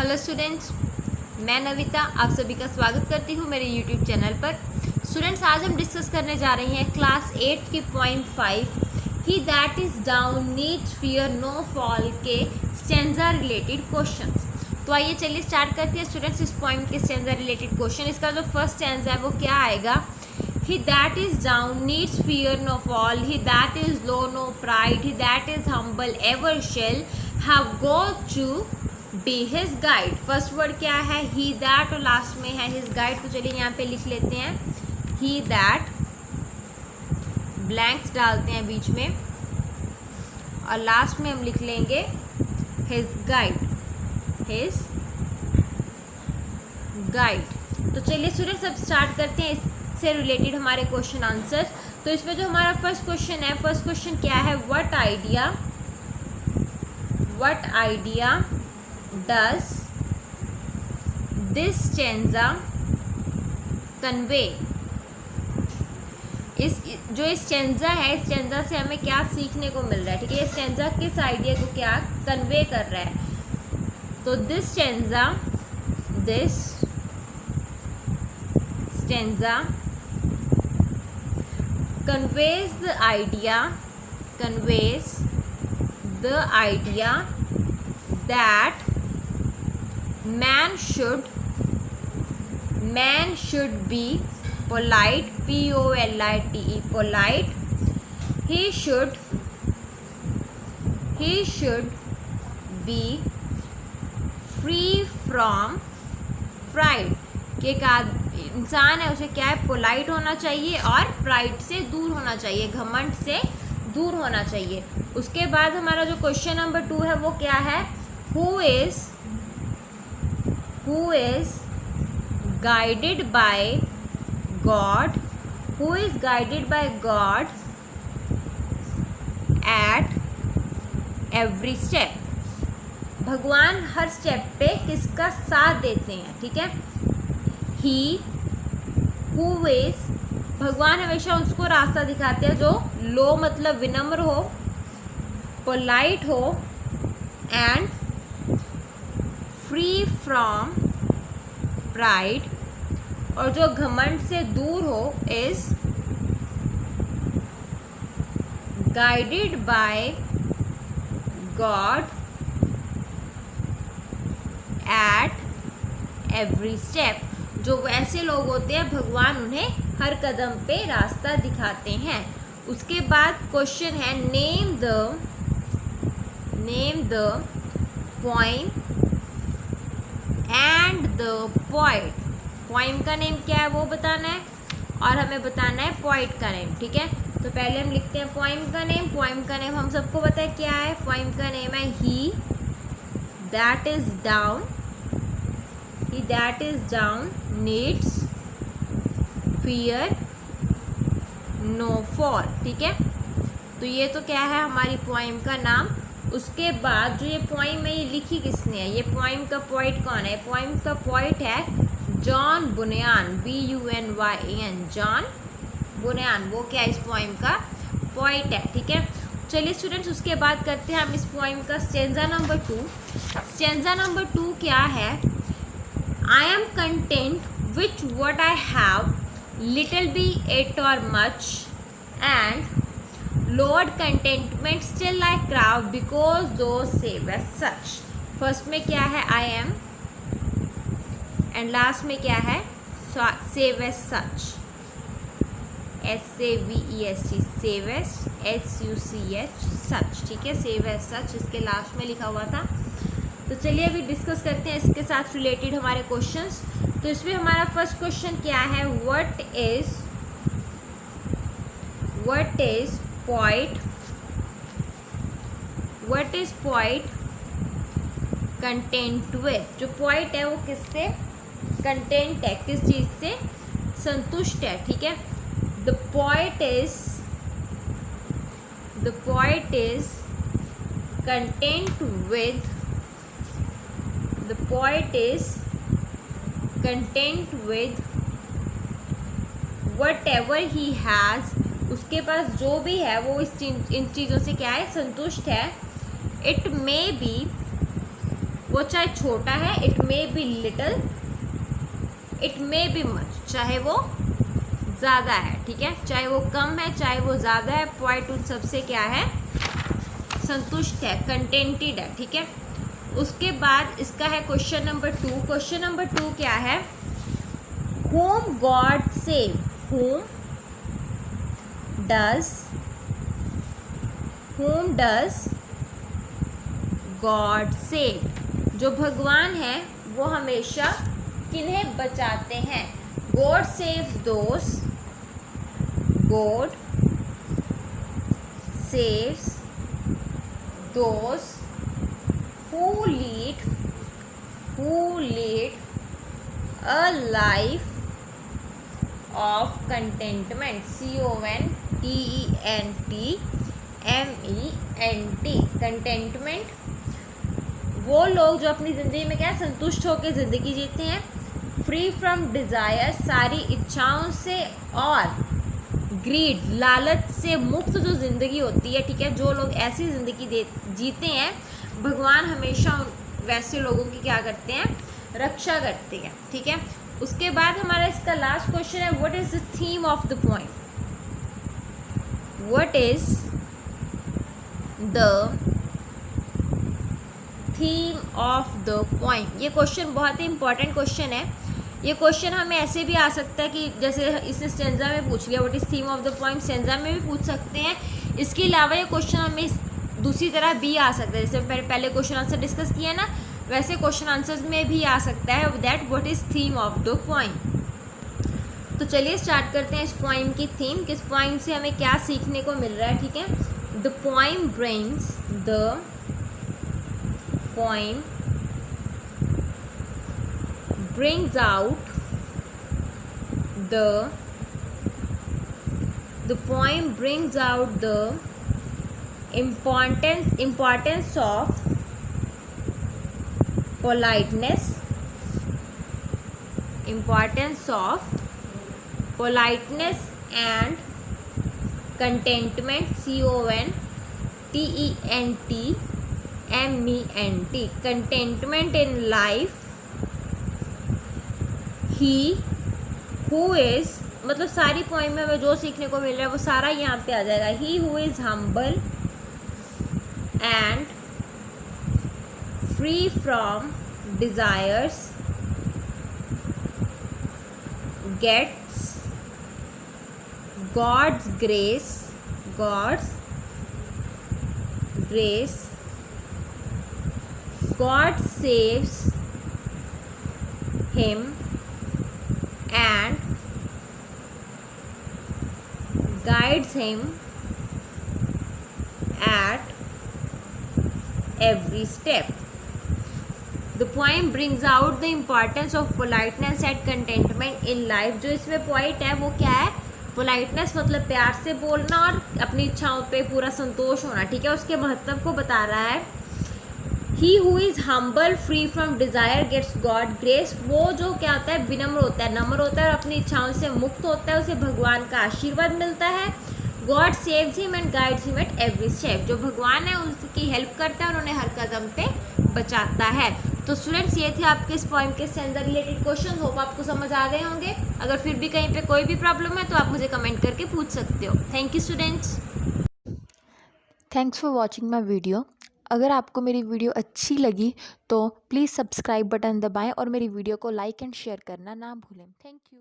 Hello students, मैं नविता आप सभी का स्वागत करती हूँ मेरे यूट्यूब चैनल पर। स्टूडेंट्स, आज हम डिस्कस करने जा रहे हैं क्लास 8 की पॉइंट 5 ही that is down needs fear no fall के स्टैंजा रिलेटेड क्वेश्चंस। तो आइए चलिए स्टार्ट करते हैं स्टूडेंट्स इस पॉइंट के स्टैंजा रिलेटेड क्वेश्चन। इसका जो फर्स्ट स्टैंजा है वो क्या आएगा? He that is down needs fear no fall, he that is low no pride, he that is humble ever shall have God to be his guide। First word क्या है? he that, और last में है his guide। तो चलिए यहाँ पे लिख लेते हैं he that, ब्लैंक्स डालते हैं बीच में और लास्ट में हम लिख लेंगे his guide, his guide। तो चलिए स्टूडेंट्स अब स्टार्ट करते हैं से रिलेटेड हमारे क्वेश्चन आंसर। तो इसमें जो हमारा फर्स्ट क्वेश्चन है, फर्स्ट क्वेश्चन क्या है? What idea does this stanza convey. जो स्टैंजा है, इस स्टैंजा से हमें क्या सीखने को मिल रहा है? ठीक है, ये स्टैंजा किस आइडिया को क्या कन्वे कर रहा है? तो this stanza conveys the idea that man should be polite, polite, polite। he should be free from pride। कि एक इंसान है, उसे क्या है? पोलाइट होना चाहिए और प्राइड से दूर होना चाहिए, घमंड से दूर होना चाहिए। उसके बाद हमारा जो क्वेश्चन नंबर 2 है वो क्या है? Who is guided by God, who is guided by God at every step. भगवान हर स्टेप पे किसका साथ देते हैं? ठीक है, ही हु इज, भगवान हमेशा उसको रास्ता दिखाते हैं जो लो मतलब विनम्र हो, पोलाइट हो एंड फ्री फ्रॉम प्राइड, और जो घमंड से दूर हो is guided by God at every step. जो वैसे लोग होते हैं भगवान उन्हें हर कदम पे रास्ता दिखाते हैं। उसके बाद क्वेश्चन है name the poem and the poet. Poem का नेम क्या है वो बताना है और हमें बताना है पोइट का नेम। ठीक है, तो पहले हम लिखते हैं पोइम का नेम। पोइम का नेम हम सबको पता है क्या है? पोइम का नेम है he that is down, he that is down needs fear no fall। ठीक है, तो ये तो क्या है हमारी पोइम का नाम। उसके बाद जो ये पोइम है ये लिखी किसने है? ये पोइम का पोइट कौन है? पोइम का पोइट है जॉन बुनयान, BUNYAN, जॉन बुनयान। वो क्या इस पोइम का पोइट है। ठीक है, चलिए स्टूडेंट्स उसके बाद करते हैं हम इस पोइम का स्टैंजा नंबर 2। स्टैंजा नंबर 2 क्या है? I am content with what I have, little be it or much, and Lord contentment still I crave because those save as such। First में क्या है? I am, एंड लास्ट में क्या है? save as such, SAVEST, save as SUCH, such। ठीक है, save as such इसके last में लिखा हुआ था। तो चलिए अभी डिस्कस करते हैं इसके साथ रिलेटेड हमारे क्वेश्चंस। तो इसमें हमारा फर्स्ट क्वेश्चन क्या है? What is poet content with. जो पोइट है वो किससे कंटेंट है? किस चीज़ से संतुष्ट है? ठीक है, the poet is content with, the poet is content with whatever he has। उसके पास जो भी है वो इन चीज़ों से क्या है? संतुष्ट है। इट मे बी, वो वो चाहे छोटा है, it may be little, it may be much, चाहे वो ज़्यादा है, ठीक है, चाहे वो कम है चाहे वो ज़्यादा है, पॉइंट उन सबसे क्या है, संतुष्ट है, कंटेंटेड है, ठीक है। उसके बाद इसका है क्वेश्चन नंबर 2। क्वेश्चन नंबर 2 क्या है, whom God save, whom does God save, जो भगवान है वो हमेशा किन्हें बचाते हैं, God saves those, God saves those who lead a life of contentment, CONTENTMENT, contentment, वो लोग जो अपनी ज़िंदगी में क्या है, संतुष्ट होकर ज़िंदगी जीते हैं, फ्री फ्रॉम डिज़ायर, सारी इच्छाओं से, और ग्रीड, लालच से मुक्त जो ज़िंदगी होती है, ठीक है, जो लोग ऐसी ज़िंदगी जीते हैं, भगवान हमेशा वैसे लोगों की क्या करते हैं, रक्षा करते हैं, ठीक है। उसके बाद हमारा इसका लास्ट क्वेश्चन है, what is the theme of the point, what is the theme of the point. ये क्वेश्चन बहुत ही इंपॉर्टेंट क्वेश्चन है। ये क्वेश्चन हमें ऐसे भी आ सकता है कि जैसे इसने स्टेंजा में पूछ लिया what is theme of the point, stanza में भी पूछ सकते हैं। इसके अलावा ये क्वेश्चन हमें दूसरी तरह भी आ सकता है, जैसे पहले क्वेश्चन आंसर डिस्कस किया ना, वैसे क्वेश्चन आंसर्स में भी आ सकता है that what is theme of the point. तो चलिए स्टार्ट करते हैं इस पॉइंट की थीम, किस पॉइंट से हमें क्या सीखने को मिल रहा है, ठीक है। The point brings out the importance of politeness and contentment, CONTENTMENT, contentment in life, he who is, मतलब सारी पॉइंट में हमें जो सीखने को मिल रहा है वो सारा यहाँ पे आ जाएगा। he who is humble and free from desires gets God's grace, God saves him and guides him at every step. The poem brings out the importance of politeness and contentment in life। जो इसमें point है वो क्या है, politeness मतलब प्यार से बोलना और अपनी इच्छाओं पे पूरा संतोष होना, ठीक है, उसके महत्व को बता रहा है। He who is humble, free from desire gets God grace, वो जो क्या होता है, विनम्र होता है, नम्र होता है और अपनी इच्छाओं से मुक्त होता है, उसे भगवान का आशीर्वाद मिलता है। God saves him and guides him at every step, जो भगवान है उसकी हेल्प करता है और उन्हें हर कदम पे बचाता है। तो स्टूडेंट्स ये थे आपके इस पॉइंट के स्टैंजा रिलेटेड क्वेश्चन, होप आपको समझ आ गए होंगे। अगर फिर भी कहीं पे कोई भी प्रॉब्लम है तो आप मुझे कमेंट करके पूछ सकते हो। Thank you students. Thanks for watching my video. अगर आपको मेरी वीडियो अच्छी लगी तो प्लीज़ सब्सक्राइब बटन दबाएं और मेरी वीडियो को लाइक एंड शेयर करना ना भूलें। Thank you.